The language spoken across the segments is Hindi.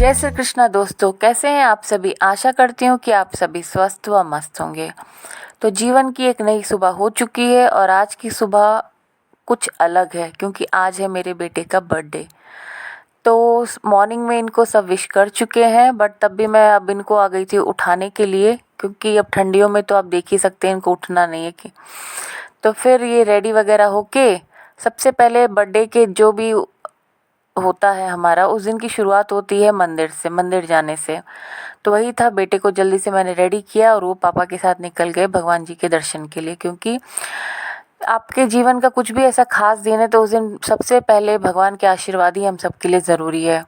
जय श्री कृष्णा दोस्तों, कैसे हैं आप सभी। आशा करती हूँ कि आप सभी स्वस्थ व मस्त होंगे। तो जीवन की एक नई सुबह हो चुकी है और आज की सुबह कुछ अलग है क्योंकि आज है मेरे बेटे का बर्थडे। तो मॉर्निंग में इनको सब विश कर चुके हैं, बट तब भी मैं अब इनको आ गई थी उठाने के लिए, क्योंकि अब ठंडियों में तो आप देख ही सकते हैं इनको उठना नहीं है कि। तो फिर ये रेडी वगैरह होके सबसे पहले बर्थडे के जो भी होता है हमारा, उस दिन की शुरुआत होती है मंदिर जाने से। तो वही था, बेटे को जल्दी से मैंने रेडी किया और वो पापा के साथ निकल गए भगवान जी के दर्शन के लिए, क्योंकि आपके जीवन का कुछ भी ऐसा खास दिन है तो उस दिन सबसे पहले भगवान के आशीर्वाद ही हम सबके लिए ज़रूरी है।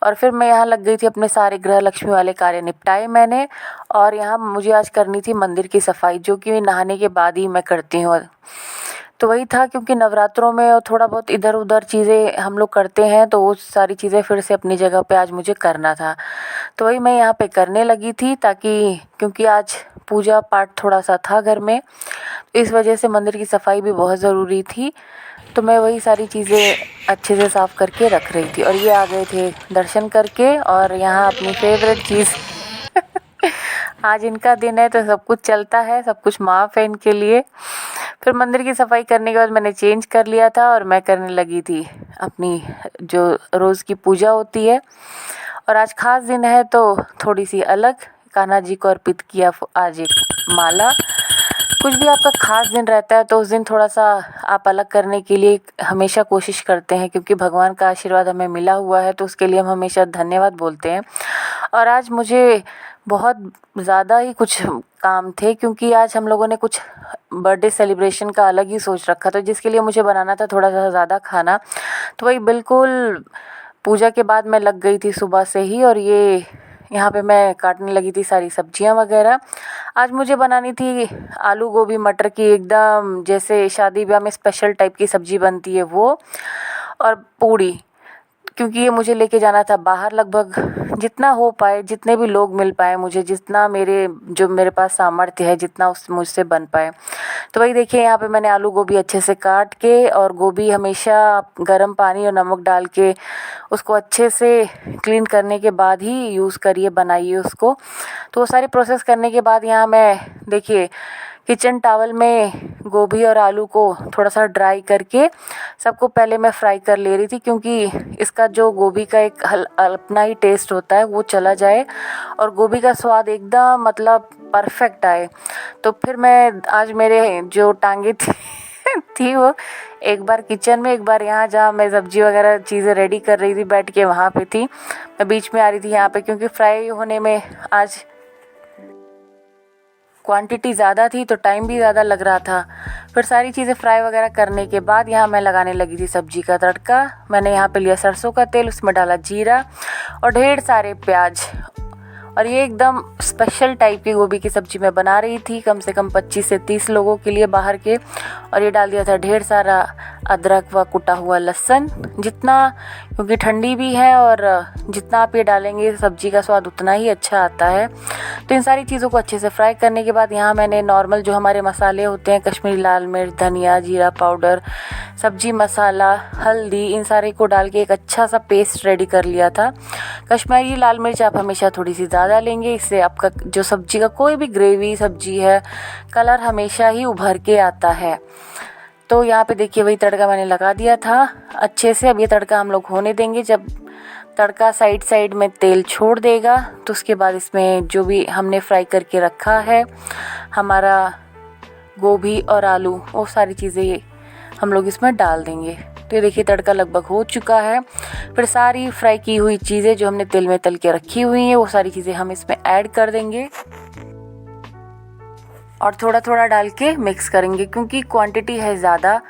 और फिर मैं यहाँ लग गई थी, अपने सारे गृह लक्ष्मी वाले कार्य निपटाए मैंने, और यहाँ मुझे आज करनी थी मंदिर की सफाई, जो कि नहाने के बाद ही मैं करती हूँ। तो वही था, क्योंकि नवरात्रों में और थोड़ा बहुत इधर उधर चीज़ें हम लोग करते हैं, तो वो सारी चीज़ें फिर से अपनी जगह पे आज मुझे करना था। तो वही मैं यहाँ पे करने लगी थी, ताकि क्योंकि आज पूजा पाठ थोड़ा सा था घर में, इस वजह से मंदिर की सफाई भी बहुत ज़रूरी थी। तो मैं वही सारी चीज़ें अच्छे से साफ़ करके रख रही थी, और ये आ गए थे दर्शन करके। और यहाँ अपनी फेवरेट चीज़ आज इनका दिन है तो सब कुछ चलता है, सब कुछ माफ़ है इनके लिए। फिर मंदिर की सफाई करने के बाद मैंने चेंज कर लिया था और मैं करने लगी थी अपनी जो रोज़ की पूजा होती है। और आज खास दिन है तो थोड़ी सी अलग, कान्हा जी को अर्पित किया आज एक माला। कुछ भी आपका खास दिन रहता है तो उस दिन थोड़ा सा आप अलग करने के लिए हमेशा कोशिश करते हैं, क्योंकि भगवान का आशीर्वाद हमें मिला हुआ है तो उसके लिए हम हमेशा धन्यवाद बोलते हैं। और आज मुझे बहुत ज़्यादा ही कुछ काम थे, क्योंकि आज हम लोगों ने कुछ बर्थडे सेलिब्रेशन का अलग ही सोच रखा था, जिसके लिए मुझे बनाना था थोड़ा सा ज़्यादा खाना। तो वही बिल्कुल पूजा के बाद मैं लग गई थी सुबह से ही, और ये यहाँ पे मैं काटने लगी थी सारी सब्जियाँ वगैरह। आज मुझे बनानी थी आलू गोभी मटर की, एकदम जैसे शादी ब्याह में स्पेशल टाइप की सब्ज़ी बनती है वो, और पूड़ी, क्योंकि ये मुझे लेके जाना था बाहर। लगभग जितना हो पाए, जितने भी लोग मिल पाए मुझे, जितना मेरे पास सामर्थ्य है, जितना उस मुझसे बन पाए। तो वही देखिए, यहाँ पे मैंने आलू गोभी अच्छे से काट के, और गोभी हमेशा गर्म पानी और नमक डाल के उसको अच्छे से क्लीन करने के बाद ही यूज़ करिए, बनाइए उसको। तो वो सारी प्रोसेस करने के बाद यहाँ मैं देखिए किचन टॉवल में गोभी और आलू को थोड़ा सा ड्राई करके सबको पहले मैं फ्राई कर ले रही थी, क्योंकि इसका जो गोभी का एक अपना ही टेस्ट होता है वो चला जाए और गोभी का स्वाद एकदम मतलब परफेक्ट आए। तो फिर मैं आज मेरे जो टांगे थी वो एक बार किचन में, एक बार यहाँ जहाँ मैं सब्जी वगैरह चीज़ें रेडी कर रही थी बैठ के वहाँ पे थी। मैं बीच में आ रही थी यहाँ पे, क्योंकि फ्राई होने में आज क्वांटिटी ज़्यादा थी तो टाइम भी ज़्यादा लग रहा था। फिर सारी चीज़ें फ्राई वगैरह करने के बाद यहाँ मैं लगाने लगी थी सब्जी का तड़का। मैंने यहाँ पे लिया सरसों का तेल, उसमें डाला जीरा और ढेर सारे प्याज। और ये एकदम स्पेशल टाइप की गोभी की सब्ज़ी मैं बना रही थी, कम से कम 25 से 30 लोगों के लिए बाहर के। और ये डाल दिया था ढेर सारा अदरक व कुटा हुआ लहसुन, जितना, क्योंकि ठंडी भी है और जितना आप ये डालेंगे सब्ज़ी का स्वाद उतना ही अच्छा आता है। तो इन सारी चीज़ों को अच्छे से फ्राई करने के बाद यहाँ मैंने नॉर्मल जो हमारे मसाले होते हैं, कश्मीरी लाल मिर्च, धनिया, जीरा पाउडर, सब्जी मसाला, हल्दी, इन सारे को डाल के एक अच्छा सा पेस्ट रेडी कर लिया था। कश्मीरी लाल मिर्च आप हमेशा थोड़ी सी ज़्यादा लेंगे, इससे आपका जो सब्जी का कोई भी ग्रेवी सब्जी है, कलर हमेशा ही उभर के आता है। तो यहाँ पे देखिए वही तड़का मैंने लगा दिया था अच्छे से। अब ये तड़का हम लोग होने देंगे। जब तड़का साइड साइड में तेल छोड़ देगा तो उसके बाद इसमें जो भी हमने फ्राई करके रखा है हमारा गोभी और आलू, वो सारी चीज़ें हम लोग इसमें डाल देंगे। तो ये देखिए तड़का लगभग हो चुका है। फिर सारी फ्राई की हुई चीज़ें जो हमने तेल में तल के रखी हुई हैं वो सारी चीज़ें हम इसमें ऐड कर देंगे और थोड़ा थोड़ा डाल के मिक्स करेंगे, क्योंकि क्वांटिटी है ज़्यादा।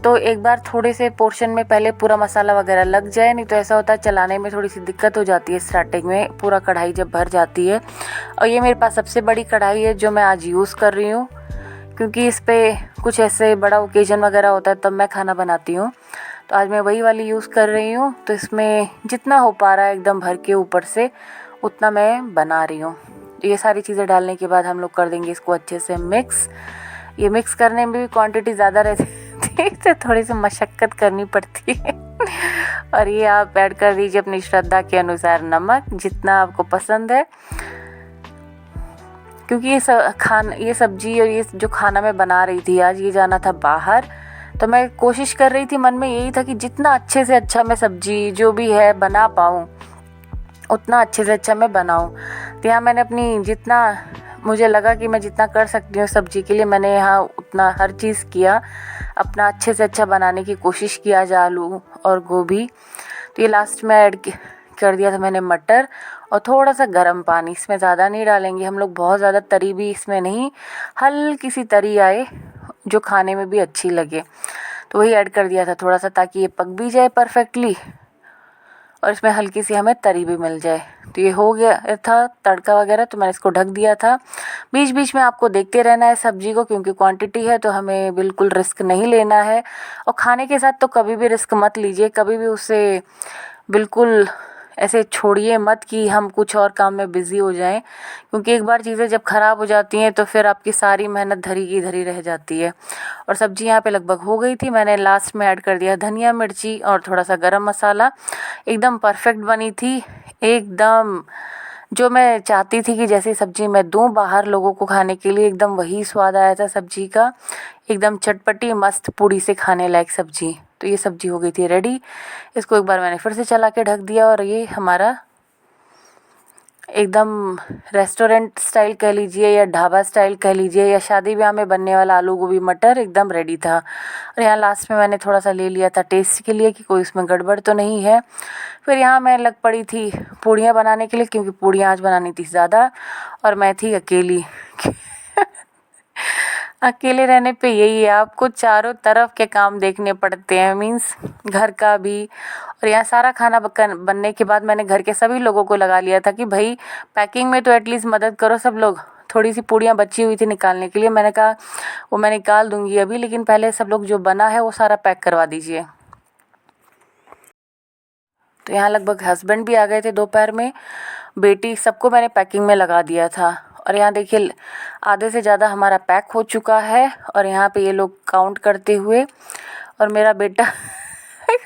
तो एक बार थोड़े से पोर्शन में पहले पूरा मसाला वगैरह लग जाए, नहीं तो ऐसा होता है चलाने में थोड़ी सी दिक्कत हो जाती है स्टार्टिंग में, पूरा कढ़ाई जब भर जाती है। और ये मेरे पास सबसे बड़ी कढ़ाई है जो मैं आज यूज़ कर रही हूँ, क्योंकि इस पर कुछ ऐसे बड़ा ओकेजन वगैरह होता है तब मैं खाना बनाती हूँ। तो आज मैं वही वाली यूज़ कर रही हूँ। तो इसमें जितना हो पा रहा है एकदम भर के ऊपर से उतना मैं बना रही हूँ। ये सारी चीज़ें डालने के बाद हम लोग कर देंगे इसको अच्छे से मिक्स। ये मिक्स करने में भी क्वांटिटी ज़्यादा रहती है तो थोड़ी सी मशक्क़त करनी पड़ती है और ये आप ऐड कर दीजिए अपनी श्रद्धा के अनुसार नमक, जितना आपको पसंद है। क्योंकि ये सब्जी और ये जो खाना मैं बना रही थी आज, ये जाना था बाहर, तो मैं कोशिश कर रही थी, मन में यही था कि जितना अच्छे से अच्छा मैं सब्जी जो भी है बना पाऊँ, उतना अच्छे से अच्छा मैं बनाऊँ। तो यहाँ मैंने अपनी जितना मुझे लगा कि मैं जितना कर सकती हूँ सब्जी के लिए, मैंने यहाँ उतना हर चीज़ किया, अपना अच्छे से अच्छा बनाने की कोशिश किया। आज आलू और गोभी, तो ये लास्ट में ऐड कर दिया था मैंने मटर और थोड़ा सा गर्म पानी। इसमें ज़्यादा नहीं डालेंगे हम लोग, बहुत ज़्यादा तरी भी इसमें नहीं, हल्की सी तरी आए जो खाने में भी अच्छी लगे, तो वही ऐड कर दिया था थोड़ा सा, ताकि ये पक भी जाए परफेक्टली और इसमें हल्की सी हमें तरी भी मिल जाए। तो ये हो गया था तड़का वगैरह, तो मैंने इसको ढक दिया था। बीच बीच में आपको देखते रहना है सब्जी को, क्योंकि क्वांटिटी है तो हमें बिल्कुल रिस्क नहीं लेना है। और खाने के साथ तो कभी भी रिस्क मत लीजिए, कभी भी उसे बिल्कुल ऐसे छोड़िए मत कि हम कुछ और काम में बिज़ी हो जाएं, क्योंकि एक बार चीज़ें जब ख़राब हो जाती हैं तो फिर आपकी सारी मेहनत धरी की धरी रह जाती है। और सब्ज़ी यहाँ पे लगभग हो गई थी, मैंने लास्ट में ऐड कर दिया धनिया मिर्ची और थोड़ा सा गरम मसाला। एकदम परफेक्ट बनी थी, एकदम जो मैं चाहती थी कि जैसी सब्ज़ी मैं दूँ बाहर लोगों को खाने के लिए, एकदम वही स्वाद आया था सब्ज़ी का, एकदम चटपटी मस्त पूड़ी से खाने लायक सब्ज़ी। तो ये सब्ज़ी हो गई थी रेडी। इसको एक बार मैंने फिर से चला के ढक दिया और ये हमारा एकदम रेस्टोरेंट स्टाइल कह लीजिए या ढाबा स्टाइल कह लीजिए या शादी ब्याह में बनने वाला आलू गोभी मटर एकदम रेडी था। और यहाँ लास्ट में मैंने थोड़ा सा ले लिया था टेस्ट के लिए कि कोई इसमें गड़बड़ तो नहीं है। फिर यहाँ मैं लग पड़ी थी पूड़ियाँ बनाने के लिए, क्योंकि पूड़ियाँ आज बनानी थी ज़्यादा और मैं थी अकेली। अकेले रहने पे यही है, आपको चारों तरफ के काम देखने पड़ते हैं, मीन्स घर का भी। और यहाँ सारा खाना बनने के बाद मैंने घर के सभी लोगों को लगा लिया था कि भाई पैकिंग में तो एटलीस्ट मदद करो सब लोग। थोड़ी सी पूड़ियाँ बची हुई थी निकालने के लिए, मैंने कहा वो मैं निकाल दूँगी अभी, लेकिन पहले सब लोग जो बना है वो सारा पैक करवा दीजिए। तो यहाँ लगभग हस्बैंड भी आ गए थे दोपहर में, बेटी, सबको मैंने पैकिंग में लगा दिया था। और यहाँ देखिए आधे से ज़्यादा हमारा पैक हो चुका है और यहाँ पे ये लोग काउंट करते हुए, और मेरा बेटा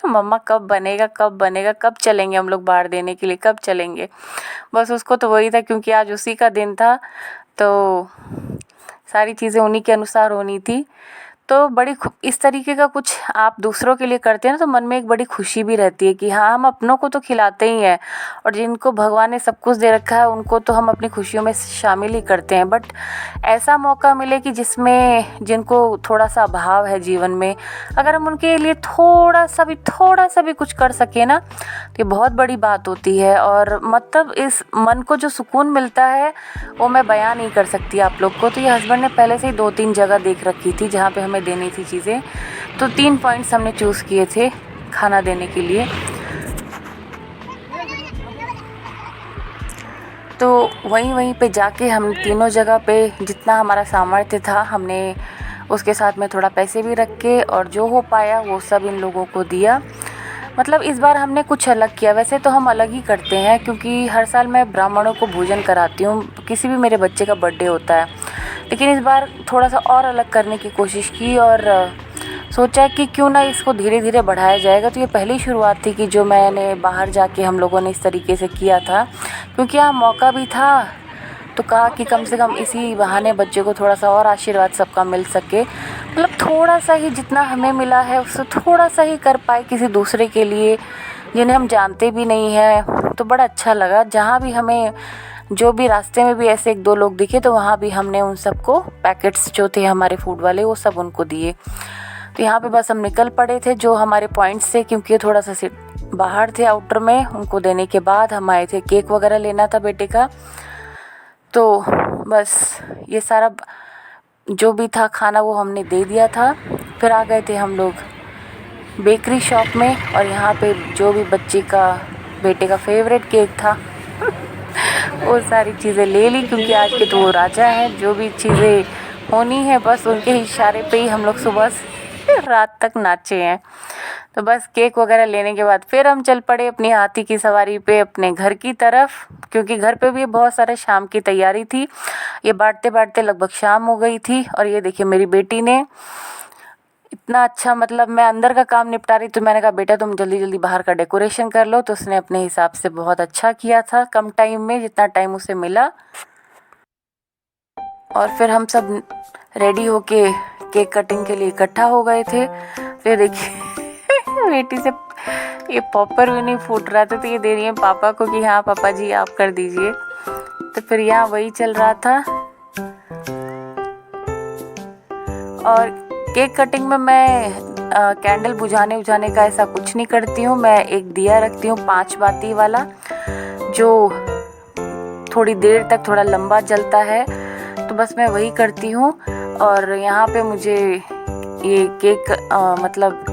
मम्मा कब बनेगा कब बनेगा, कब चलेंगे हम लोग बाहर देने के लिए, कब चलेंगे। बस उसको तो वही था, क्योंकि आज उसी का दिन था तो सारी चीज़ें उन्हीं के अनुसार होनी थी। तो बड़ी इस तरीके का कुछ आप दूसरों के लिए करते हैं ना, तो मन में एक बड़ी खुशी भी रहती है कि हाँ हम अपनों को तो खिलाते ही हैं, और जिनको भगवान ने सब कुछ दे रखा है उनको तो हम अपनी खुशियों में शामिल ही करते हैं। बट ऐसा मौका मिले कि जिसमें जिनको थोड़ा सा अभाव है जीवन में, अगर हम उनके लिए थोड़ा सा भी कुछ कर सके ना, तो ये बहुत बड़ी बात होती है। और मतलब इस मन को जो सुकून मिलता है वो मैं बयान नहीं कर सकती आप लोग को। तो ये हस्बैंड ने पहले से ही 2-3 जगह देख रखी थी जहाँ पे हमें देनी थी चीज़ें, तो 3 पॉइंट्स हमने चूज़ किए थे खाना देने के लिए। तो वहीं पे जाके हम तीनों जगह पे जितना हमारा सामर्थ्य था हमने उसके साथ में थोड़ा पैसे भी रख के, और जो हो पाया वो सब इन लोगों को दिया। मतलब इस बार हमने कुछ अलग किया, वैसे तो हम अलग ही करते हैं क्योंकि हर साल मैं ब्राह्मणों को भोजन कराती हूँ, किसी भी मेरे बच्चे का बर्थडे होता है, लेकिन इस बार थोड़ा सा और अलग करने की कोशिश की और सोचा कि क्यों ना इसको धीरे धीरे बढ़ाया जाएगा। तो ये पहली शुरुआत थी कि जो मैंने बाहर जाके हम लोगों ने इस तरीके से किया था, क्योंकि यहाँ मौका भी था, तो कहा कि कम से कम इसी बहाने बच्चे को थोड़ा सा और आशीर्वाद सबका मिल सके। मतलब थोड़ा सा ही जितना हमें मिला है उससे थोड़ा सा ही कर पाए किसी दूसरे के लिए जिन्हें हम जानते भी नहीं हैं, तो बड़ा अच्छा लगा। जहाँ भी हमें जो भी रास्ते में भी ऐसे 1-2 लोग दिखे तो वहाँ भी हमने उन सबको पैकेट्स जो थे हमारे फूड वाले वो सब उनको दिए। तो यहाँ पे बस हम निकल पड़े थे जो हमारे पॉइंट्स थे, क्योंकि ये थोड़ा सा बाहर थे आउटर में। उनको देने के बाद हम आए थे केक वगैरह लेना था बेटे का, तो बस ये सारा जो भी था खाना वो हमने दे दिया था। फिर आ गए थे हम लोग बेकरी शॉप में, और यहाँ पे जो भी बेटे का फेवरेट केक था वो सारी चीज़ें ले ली, क्योंकि आज के तो वो राजा हैं, जो भी चीज़ें होनी है बस उनके इशारे पे ही हम लोग सुबह से रात तक नाचे हैं। तो बस केक वगैरह लेने के बाद फिर हम चल पड़े अपनी हाथी की सवारी पे अपने घर की तरफ, क्योंकि घर पे भी बहुत सारे शाम की तैयारी थी। ये बांटते बांटते लगभग शाम हो गई थी। और ये देखिए मेरी बेटी ने इतना अच्छा, मतलब मैं अंदर का काम निपटा रही, तो मैंने कहा बेटा तुम जल्दी जल्दी बाहर का डेकोरेशन कर लो। तो उसने अपने हिसाब से बहुत अच्छा किया था, कम टाइम में, जितना टाइम उसे मिला। और फिर हम सब रेडी होके केक कटिंग के लिए इकट्ठा हो गए थे। फिर देखिए बेटी से ये पॉपर भी नहीं फूट रहा था, तो ये दे रही है पापा को कि हाँ पापा जी आप कर दीजिए। तो फिर यहाँ वही चल रहा था। और केक कटिंग में मैं कैंडल बुझाने का ऐसा कुछ नहीं करती हूँ। मैं एक दिया रखती हूँ 5 बाती वाला, जो थोड़ी देर तक थोड़ा लंबा जलता है, तो बस मैं वही करती हूँ। और यहाँ पे मुझे ये केक मतलब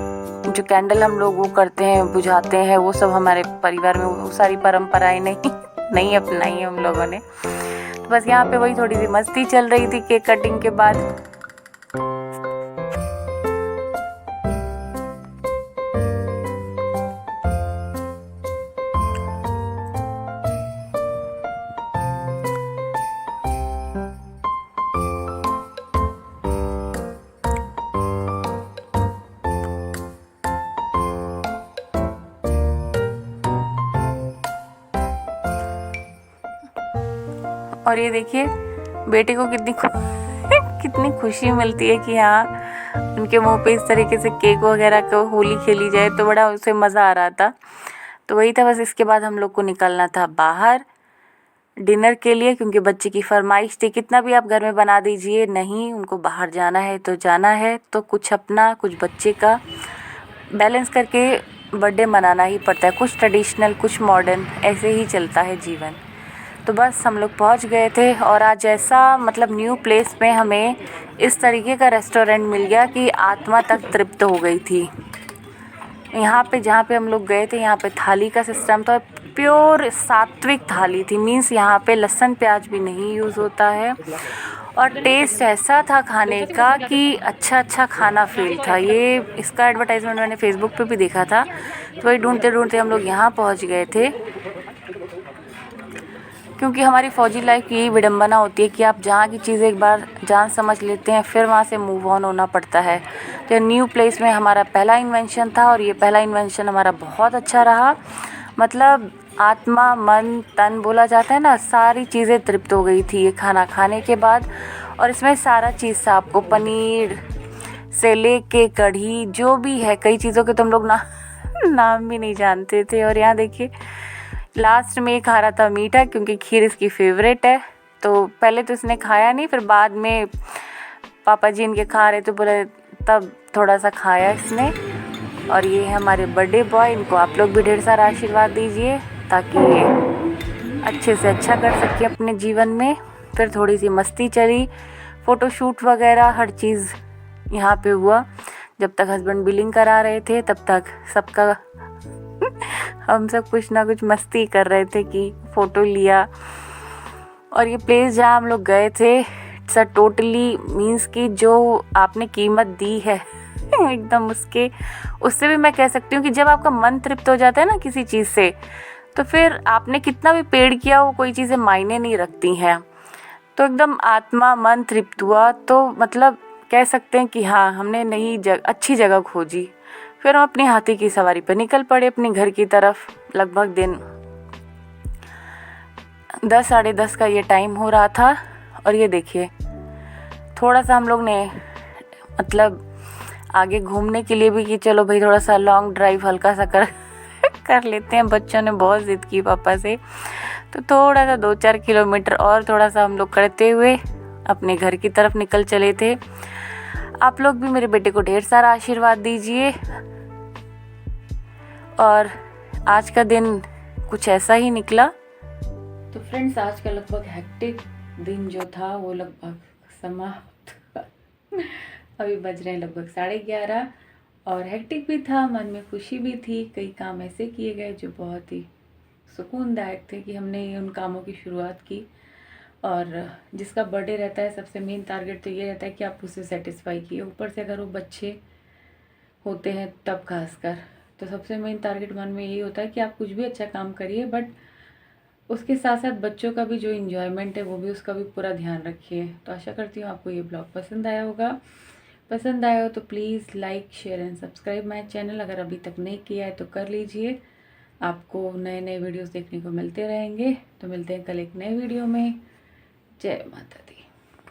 जो कैंडल हम लोग वो करते हैं, बुझाते हैं, वो सब हमारे परिवार में वो सारी परंपराएं नहीं अपनाई है हम लोगों ने। तो बस यहाँ पे वही थोड़ी सी मस्ती चल रही थी केक कटिंग के बाद। और ये देखिए बेटे को कितनी खुशी मिलती है कि हाँ उनके मुंह पे इस तरीके से केक वगैरह को होली खेली जाए, तो बड़ा उसे मज़ा आ रहा था। तो वही था बस। इसके बाद हम लोग को निकलना था बाहर डिनर के लिए, क्योंकि बच्चे की फरमाइश थी। कितना भी आप घर में बना दीजिए, नहीं, उनको बाहर जाना है तो जाना है। तो कुछ अपना कुछ बच्चे का बैलेंस करके बर्थडे मनाना ही पड़ता है। कुछ ट्रेडिशनल कुछ मॉडर्न, ऐसे ही चलता है जीवन। तो बस हम लोग पहुंच गए थे। और आज ऐसा मतलब न्यू प्लेस में हमें इस तरीके का रेस्टोरेंट मिल गया कि आत्मा तक तृप्त हो गई थी। यहाँ पे जहाँ पे हम लोग गए थे, यहाँ पे थाली का सिस्टम था, प्योर सात्विक थाली थी। मीन्स यहाँ पे लहसुन प्याज भी नहीं यूज़ होता है। और टेस्ट ऐसा था खाने का कि अच्छा खाना फील था। ये इसका एडवर्टाइजमेंट मैंने फेसबुक पे भी देखा था। तो वही ढूंढते ढूंढते हम लोग यहाँ पहुँच गए थे। क्योंकि हमारी फ़ौजी लाइफ की यही विडंबना होती है कि आप जहाँ की चीज़ें एक बार जान समझ लेते हैं, फिर वहाँ से मूव ऑन होना पड़ता है। तो न्यू प्लेस में हमारा पहला इन्वेंशन था, और ये पहला इन्वेंशन हमारा बहुत अच्छा रहा। मतलब आत्मा मन तन बोला जाता है ना, सारी चीज़ें तृप्त हो गई थी ये खाना खाने के बाद। और इसमें सारा चीज़ था, आपको पनीर से लेके कढ़ी जो भी है, कई चीज़ों के तो हम लोग नाम भी नहीं जानते थे। और यहाँ देखिए लास्ट में खा रहा था मीठा, क्योंकि खीर इसकी फेवरेट है। तो पहले तो इसने खाया नहीं, फिर बाद में पापा जी इनके खा रहे तो बोले, तब थोड़ा सा खाया इसने। और ये है हमारे बर्थडे बॉय, इनको आप लोग भी ढेर सारा आशीर्वाद दीजिए ताकि अच्छे से अच्छा कर सके अपने जीवन में। फिर थोड़ी सी मस्ती चली, फ़ोटोशूट वगैरह हर चीज़ यहाँ पे हुआ। जब तक हस्बैंड बिलिंग करा रहे थे, तब तक सबका हम सब कुछ ना कुछ मस्ती कर रहे थे कि फ़ोटो लिया। और ये प्लेस जहाँ हम लोग गए थे, इट्स टोटली मीन्स कि जो आपने कीमत दी है एकदम उससे भी मैं कह सकती हूँ कि जब आपका मन तृप्त हो जाता है ना किसी चीज़ से, तो फिर आपने कितना भी पेड़ किया हो, कोई चीज़ें मायने नहीं रखती हैं। तो एकदम आत्मा मन तृप्त हुआ। तो मतलब कह सकते हैं कि हाँ हमने अच्छी जगह खोजी। फिर हम अपनी हाथी की सवारी पर निकल पड़े अपने घर की तरफ। लगभग दिन 10 साढ़े 10 का ये टाइम हो रहा था। और ये देखिए थोड़ा सा हम लोग ने मतलब आगे घूमने के लिए भी कि चलो भाई थोड़ा सा लॉन्ग ड्राइव हल्का सा कर लेते हैं। बच्चों ने बहुत ज़िद की पापा से, तो थोड़ा सा 2-4 किलोमीटर और थोड़ा सा हम लोग करते हुए अपने घर की तरफ निकल चले थे। आप लोग भी मेरे बेटे को ढेर सारा आशीर्वाद दीजिए। और आज का दिन कुछ ऐसा ही निकला। तो फ्रेंड्स आज का लगभग हेक्टिक दिन जो था वो लगभग समाप्त अभी बज रहे हैं लगभग 11:30। और हेक्टिक भी था, मन में खुशी भी थी। कई काम ऐसे किए गए जो बहुत ही सुकूनदायक थे कि हमने उन कामों की शुरुआत की। और जिसका बर्थडे रहता है सबसे मेन टारगेट तो ये रहता है कि आप उसे सेटिस्फाई किए। ऊपर से अगर वो बच्चे होते हैं तब खासकर, तो सबसे मेन टारगेट मन में यही होता है कि आप कुछ भी अच्छा काम करिए, बट उसके साथ साथ बच्चों का भी जो इन्जॉयमेंट है वो भी, उसका भी पूरा ध्यान रखिए। तो आशा करती हूँ आपको ये ब्लॉग पसंद आया होगा। पसंद आया हो तो please like share and subscribe my channel. अगर अभी तक नहीं किया है तो कर लीजिए। आपको नए नए वीडियोस देखने को मिलते रहेंगे। तो मिलते हैं कल एक नए वीडियो में। जय माता दी।